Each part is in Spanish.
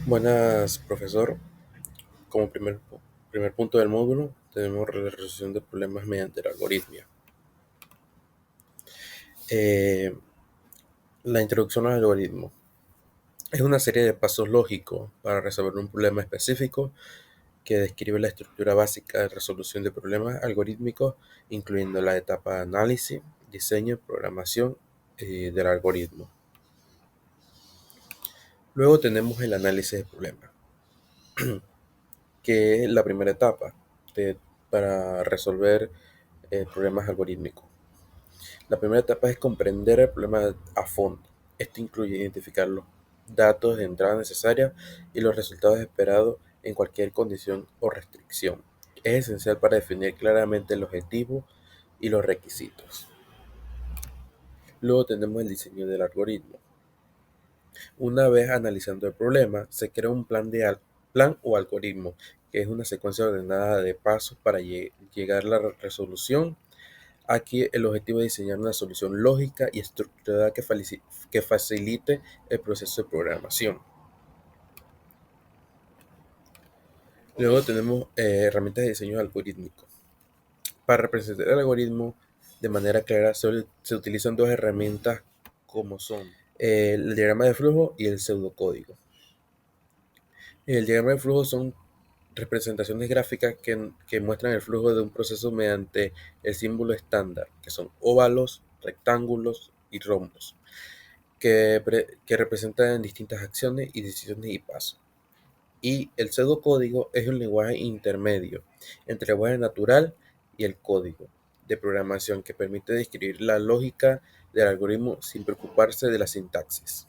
Buenas, profesor. Como primer punto del módulo, tenemos la resolución de problemas mediante la algoritmia. Eh, la introducción al algoritmo es una serie de pasos lógicos para resolver un problema específico que describe la estructura básica de resolución de problemas algorítmicos, incluyendo la etapa de análisis, diseño y programación del algoritmo. Luego tenemos el análisis de problemas, que es la primera etapa para resolver problemas algorítmicos. La primera etapa es comprender el problema a fondo. Esto incluye identificar los datos de entrada necesarios y los resultados esperados en cualquier condición o restricción. Es esencial para definir claramente el objetivo y los requisitos. Luego tenemos el diseño del algoritmo. Una vez analizando el problema, se crea un plan o algoritmo, que es una secuencia ordenada de pasos para llegar a la resolución. Aquí el objetivo es diseñar una solución lógica y estructurada que facilite el proceso de programación. Luego tenemos herramientas de diseño algorítmico. Para representar el algoritmo de manera clara se utilizan dos herramientas como son el diagrama de flujo y el pseudocódigo. El diagrama de flujo son representaciones gráficas que muestran el flujo de un proceso mediante el símbolo estándar, que son óvalos, rectángulos y rombos, que representan distintas acciones y decisiones y pasos. Y el pseudocódigo es un lenguaje intermedio entre el lenguaje natural y el código de programación que permite describir la lógica del algoritmo sin preocuparse de la sintaxis.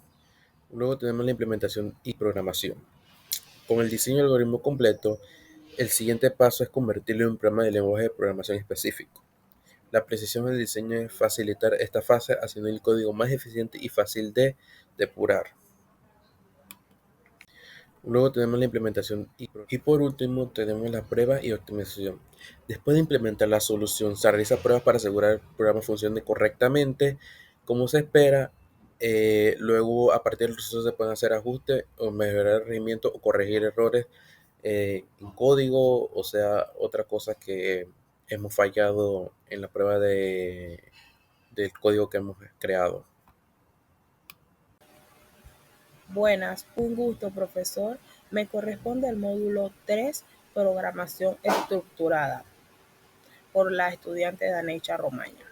Luego tenemos la implementación y programación. Con el diseño del algoritmo completo, el siguiente paso es convertirlo en un programa de lenguaje de programación específico. La precisión del diseño es facilitar esta fase haciendo el código más eficiente y fácil de depurar. Luego tenemos la implementación y por último tenemos la prueba y optimización. Después de implementar la solución, se realizan pruebas para asegurar que el programa funcione correctamente como se espera. Luego, a partir del proceso se pueden hacer ajustes o mejorar el rendimiento o corregir errores en código, o sea, otra cosa que hemos fallado en la prueba del código que hemos creado. Buenas, un gusto, profesor. Me corresponde el módulo 3, programación estructurada, por la estudiante Danecha Romaña.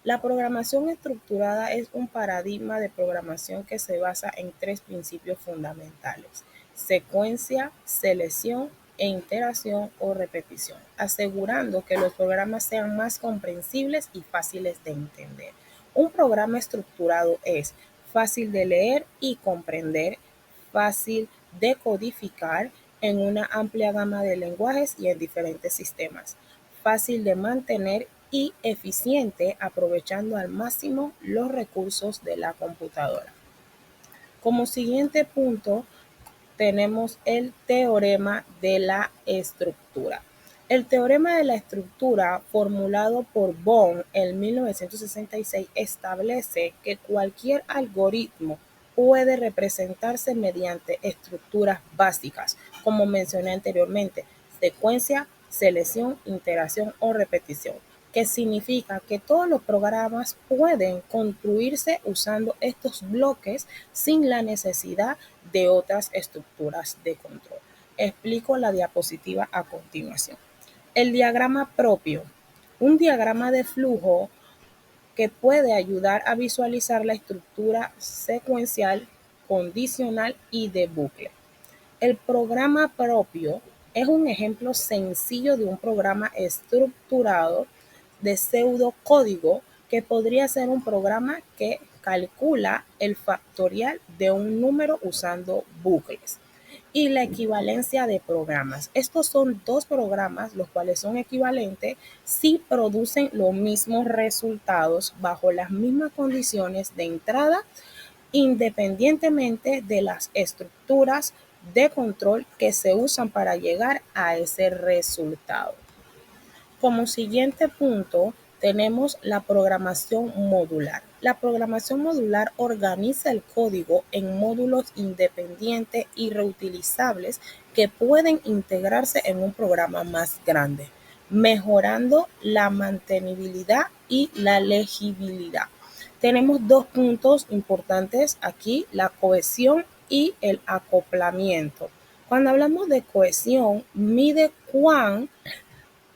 La programación estructurada es un paradigma de programación que se basa en tres principios fundamentales: secuencia, selección e iteración o repetición, asegurando que los programas sean más comprensibles y fáciles de entender. Un programa estructurado es fácil de leer y comprender, fácil de codificar en una amplia gama de lenguajes y en diferentes sistemas, fácil de mantener y eficiente aprovechando al máximo los recursos de la computadora. Como siguiente punto tenemos el teorema de la estructura. El teorema de la estructura, formulado por Bohm en 1966, establece que cualquier algoritmo puede representarse mediante estructuras básicas, como mencioné anteriormente: secuencia, selección, iteración o repetición, que significa que todos los programas pueden construirse usando estos bloques sin la necesidad de otras estructuras de control. Explico la diapositiva a continuación. El diagrama propio. Un diagrama de flujo que puede ayudar a visualizar la estructura secuencial, condicional y de bucle. El programa propio es un ejemplo sencillo de un programa estructurado de pseudocódigo que podría ser un programa que calcula el factorial de un número usando bucles. Y la equivalencia de programas. Estos son dos programas los cuales son equivalentes si producen los mismos resultados bajo las mismas condiciones de entrada, independientemente de las estructuras de control que se usan para llegar a ese resultado. Como siguiente punto tenemos la programación modular. La programación modular organiza el código en módulos independientes y reutilizables que pueden integrarse en un programa más grande, mejorando la mantenibilidad y la legibilidad. Tenemos dos puntos importantes aquí, la cohesión y el acoplamiento. Cuando hablamos de cohesión, mide cuán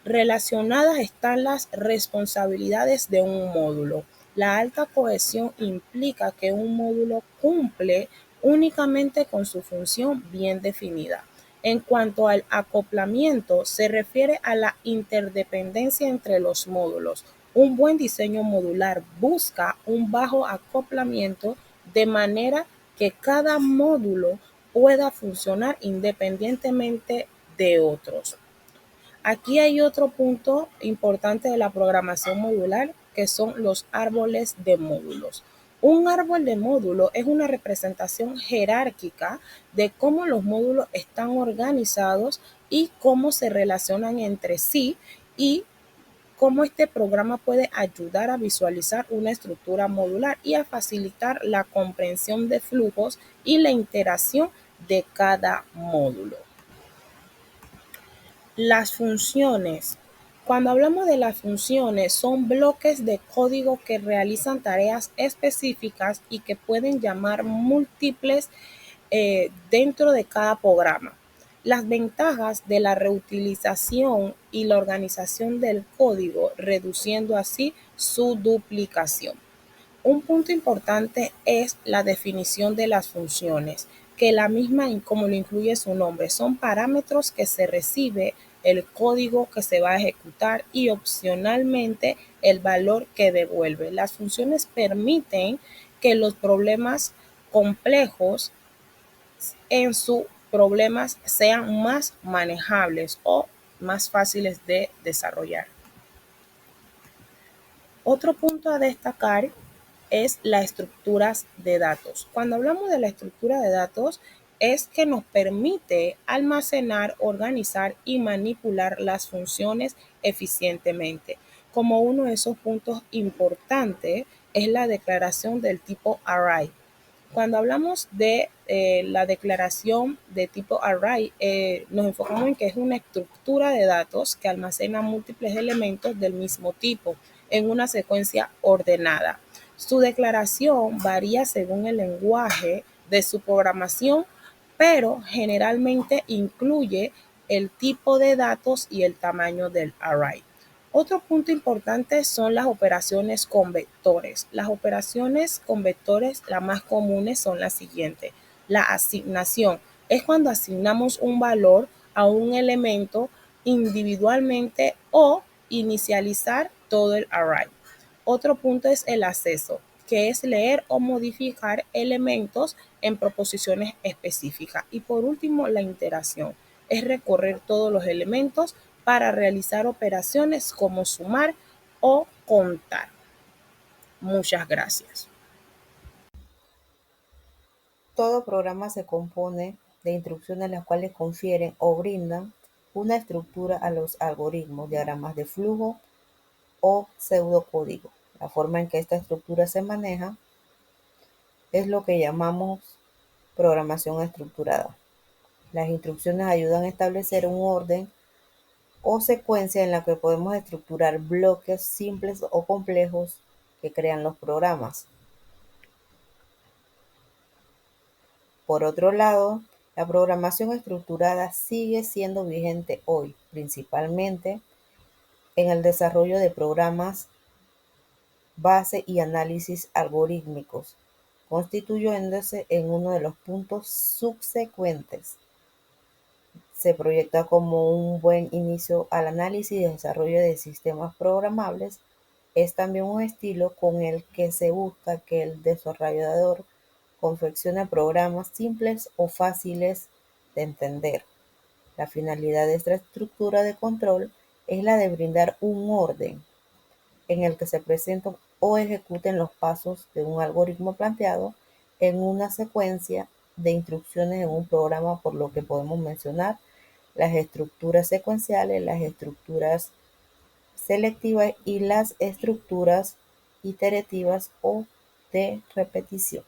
relacionadas están las responsabilidades de un módulo. La alta cohesión implica que un módulo cumple únicamente con su función bien definida. En cuanto al acoplamiento, se refiere a la interdependencia entre los módulos. Un buen diseño modular busca un bajo acoplamiento de manera que cada módulo pueda funcionar independientemente de otros. Aquí hay otro punto importante de la programación modular, que son los árboles de módulos. Un árbol de módulo es una representación jerárquica de cómo los módulos están organizados y cómo se relacionan entre sí y cómo este programa puede ayudar a visualizar una estructura modular y a facilitar la comprensión de flujos y la interacción de cada módulo. Las funciones. Cuando hablamos de las funciones, son bloques de código que realizan tareas específicas y que pueden llamar múltiples dentro de cada programa. Las ventajas de la reutilización y la organización del código, reduciendo así su duplicación. Un punto importante es la definición de las funciones, que la misma, como lo incluye su nombre, son parámetros que se recibe el código que se va a ejecutar y opcionalmente el valor que devuelve. Las funciones permiten que los problemas complejos en sus problemas sean más manejables o más fáciles de desarrollar. Otro punto a destacar es las estructuras de datos. Cuando hablamos de la estructura de datos, es que nos permite almacenar, organizar y manipular las funciones eficientemente. Como uno de esos puntos importantes es la declaración del tipo array. Cuando hablamos de la declaración de tipo array, nos enfocamos en que es una estructura de datos que almacena múltiples elementos del mismo tipo en una secuencia ordenada. Su declaración varía según el lenguaje de su programación, pero generalmente incluye el tipo de datos y el tamaño del array. Otro punto importante son las operaciones con vectores. Las operaciones con vectores, las más comunes son las siguientes. La asignación es cuando asignamos un valor a un elemento individualmente o inicializar todo el array. Otro punto es el acceso, que es leer o modificar elementos en proposiciones específicas. Y por último, la interacción es recorrer todos los elementos para realizar operaciones como sumar o contar. Muchas gracias. Todo programa se compone de instrucciones las cuales confieren o brindan una estructura a los algoritmos, diagramas de flujo o pseudocódigo. La forma en que esta estructura se maneja es lo que llamamos programación estructurada. Las instrucciones ayudan a establecer un orden o secuencia en la que podemos estructurar bloques simples o complejos que crean los programas. Por otro lado, la programación estructurada sigue siendo vigente hoy, principalmente en el desarrollo de programas base y análisis algorítmicos, constituyéndose en uno de los puntos subsecuentes. Se proyecta como un buen inicio al análisis y desarrollo de sistemas programables. Es también un estilo con el que se busca que el desarrollador confeccione programas simples o fáciles de entender. La finalidad de esta estructura de control es la de brindar un orden en el que se presenten o ejecuten los pasos de un algoritmo planteado en una secuencia de instrucciones en un programa, por lo que podemos mencionar las estructuras secuenciales, las estructuras selectiva y las estructuras iterativas o de repetición.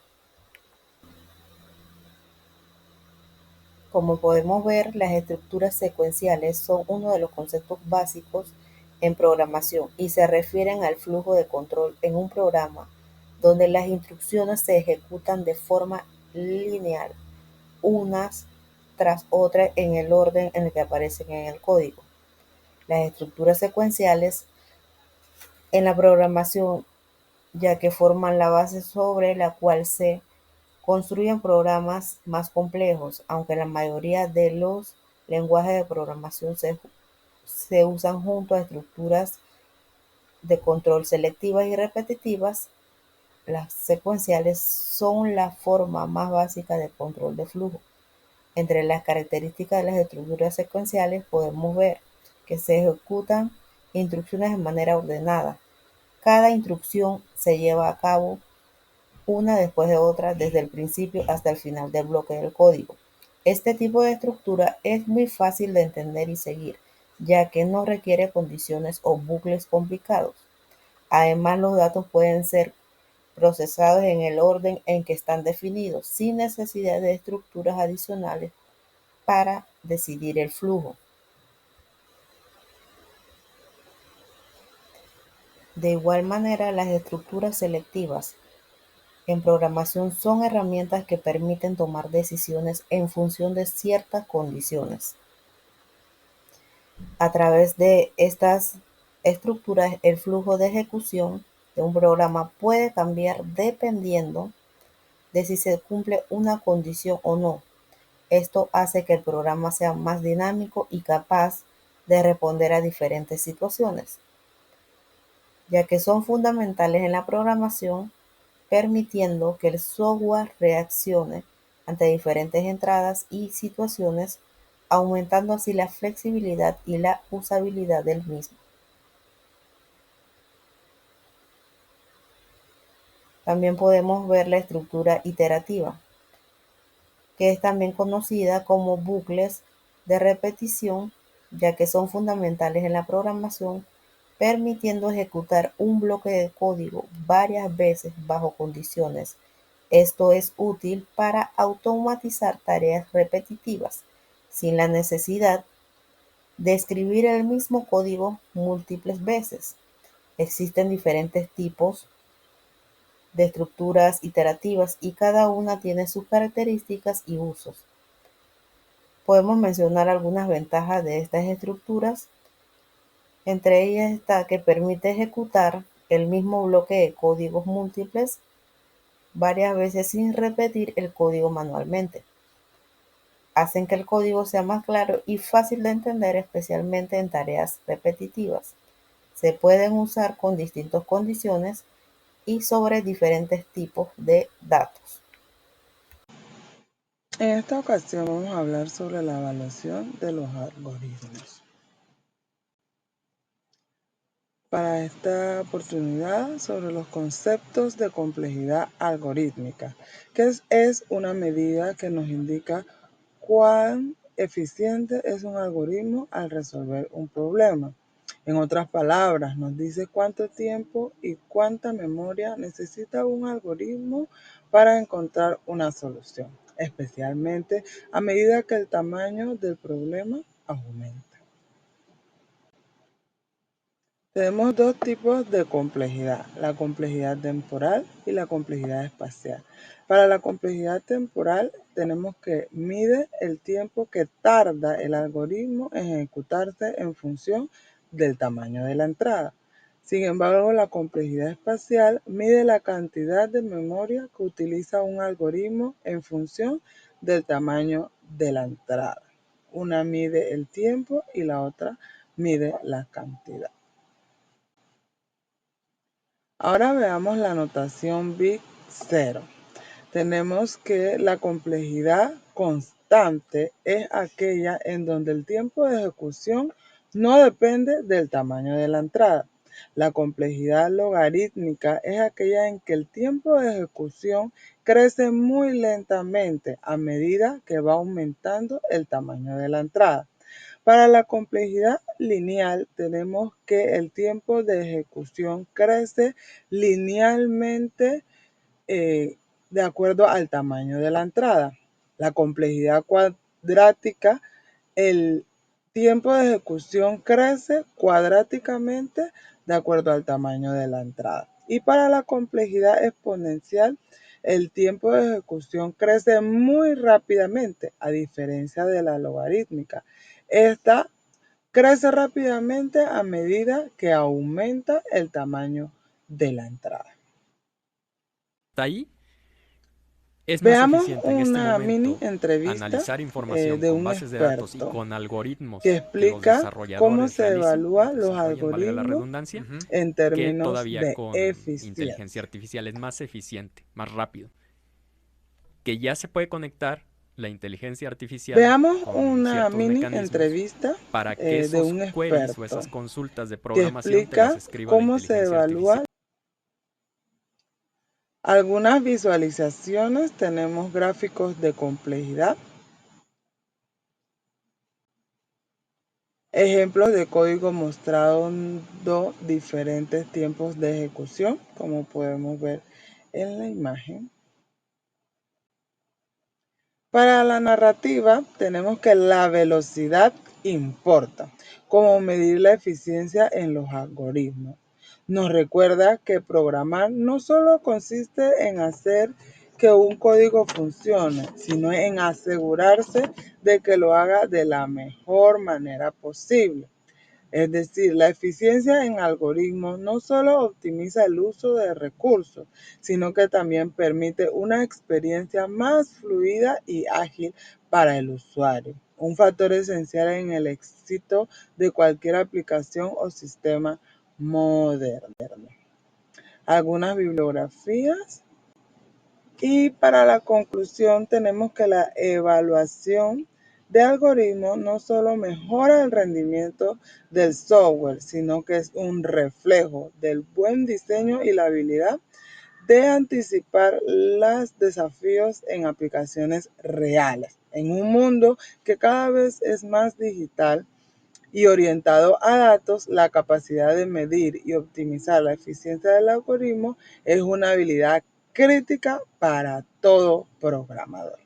Como podemos ver, las estructuras secuenciales son uno de los conceptos básicos en programación y se refieren al flujo de control en un programa donde las instrucciones se ejecutan de forma lineal, unas tras otras en el orden en el que aparecen en el código. Las estructuras secuenciales en la programación, ya que forman la base sobre la cual se construyen programas más complejos, aunque la mayoría de los lenguajes de programación se usan junto a estructuras de control selectivas y repetitivas. Las secuenciales son la forma más básica de control de flujo. Entre las características de las estructuras secuenciales podemos ver que se ejecutan instrucciones de manera ordenada. Cada instrucción se lleva a cabo una después de otra desde el principio hasta el final del bloque del código. Este tipo de estructura es muy fácil de entender y seguir, ya que no requiere condiciones o bucles complicados. Además, los datos pueden ser procesados en el orden en que están definidos, sin necesidad de estructuras adicionales para decidir el flujo. De igual manera, las estructuras selectivas en programación son herramientas que permiten tomar decisiones en función de ciertas condiciones. A través de estas estructuras, el flujo de ejecución de un programa puede cambiar dependiendo de si se cumple una condición o no. Esto hace que el programa sea más dinámico y capaz de responder a diferentes situaciones, ya que son fundamentales en la programación, permitiendo que el software reaccione ante diferentes entradas y situaciones, aumentando así la flexibilidad y la usabilidad del mismo. También podemos ver la estructura iterativa, que es también conocida como bucles de repetición, ya que son fundamentales en la programación, permitiendo ejecutar un bloque de código varias veces bajo condiciones. Esto es útil para automatizar tareas repetitivas, sin la necesidad de escribir el mismo código múltiples veces. Existen diferentes tipos de estructuras iterativas y cada una tiene sus características y usos. Podemos mencionar algunas ventajas de estas estructuras. Entre ellas está que permite ejecutar el mismo bloque de códigos múltiples varias veces sin repetir el código manualmente. Hacen que el código sea más claro y fácil de entender, especialmente en tareas repetitivas. Se pueden usar con distintas condiciones y sobre diferentes tipos de datos. En esta ocasión vamos a hablar sobre la evaluación de los algoritmos. Para esta oportunidad sobre los conceptos de complejidad algorítmica, que es una medida que nos indica cuán eficiente es un algoritmo al resolver un problema. En otras palabras, nos dice cuánto tiempo y cuánta memoria necesita un algoritmo para encontrar una solución, especialmente a medida que el tamaño del problema aumenta. Tenemos dos tipos de complejidad, la complejidad temporal y la complejidad espacial. Para la complejidad temporal tenemos que mide el tiempo que tarda el algoritmo en ejecutarse en función del tamaño de la entrada. Sin embargo, la complejidad espacial mide la cantidad de memoria que utiliza un algoritmo en función del tamaño de la entrada. Una mide el tiempo y la otra mide la cantidad. Ahora veamos la notación Big 0. Tenemos que la complejidad constante es aquella en donde el tiempo de ejecución no depende del tamaño de la entrada. La complejidad logarítmica es aquella en que el tiempo de ejecución crece muy lentamente a medida que va aumentando el tamaño de la entrada. Para la complejidad lineal tenemos que el tiempo de ejecución crece linealmente de acuerdo al tamaño de la entrada. La complejidad cuadrática, el tiempo de ejecución crece cuadráticamente de acuerdo al tamaño de la entrada. Y para la complejidad exponencial, el tiempo de ejecución crece muy rápidamente, a diferencia de la logarítmica. Esta crece rápidamente a medida que aumenta el tamaño de la entrada. Hasta ahí es más Veamos eficiente en este una mini momento entrevista analizar información de con un bases de datos y experto con algoritmos que que los explica cómo desarrolladores se evalúan los desarrollan, valga la algoritmos redundancia, en que términos todavía de con inteligencia eficiencia. artificial es más eficiente, más rápido. Que ya se puede conectar la inteligencia artificial Veamos con una ciertos mini mecanismos entrevista para que de esos un queries o experto esas consultas de que programación te las explica escriba la cómo se inteligencia artificial. evalúa algunas visualizaciones. Tenemos gráficos de complejidad, ejemplos de código mostrando diferentes tiempos de ejecución, como podemos ver en la imagen. Para la narrativa tenemos que la velocidad importa, como medir la eficiencia en los algoritmos. Nos recuerda que programar no solo consiste en hacer que un código funcione, sino en asegurarse de que lo haga de la mejor manera posible. Es decir, la eficiencia en algoritmos no solo optimiza el uso de recursos, sino que también permite una experiencia más fluida y ágil para el usuario, un factor esencial en el éxito de cualquier aplicación o sistema moderno. Algunas bibliografías. Y para la conclusión tenemos que la evaluación de algoritmos no solo mejora el rendimiento del software, sino que es un reflejo del buen diseño y la habilidad de anticipar los desafíos en aplicaciones reales. En un mundo que cada vez es más digital y orientado a datos, la capacidad de medir y optimizar la eficiencia del algoritmo es una habilidad crítica para todo programador.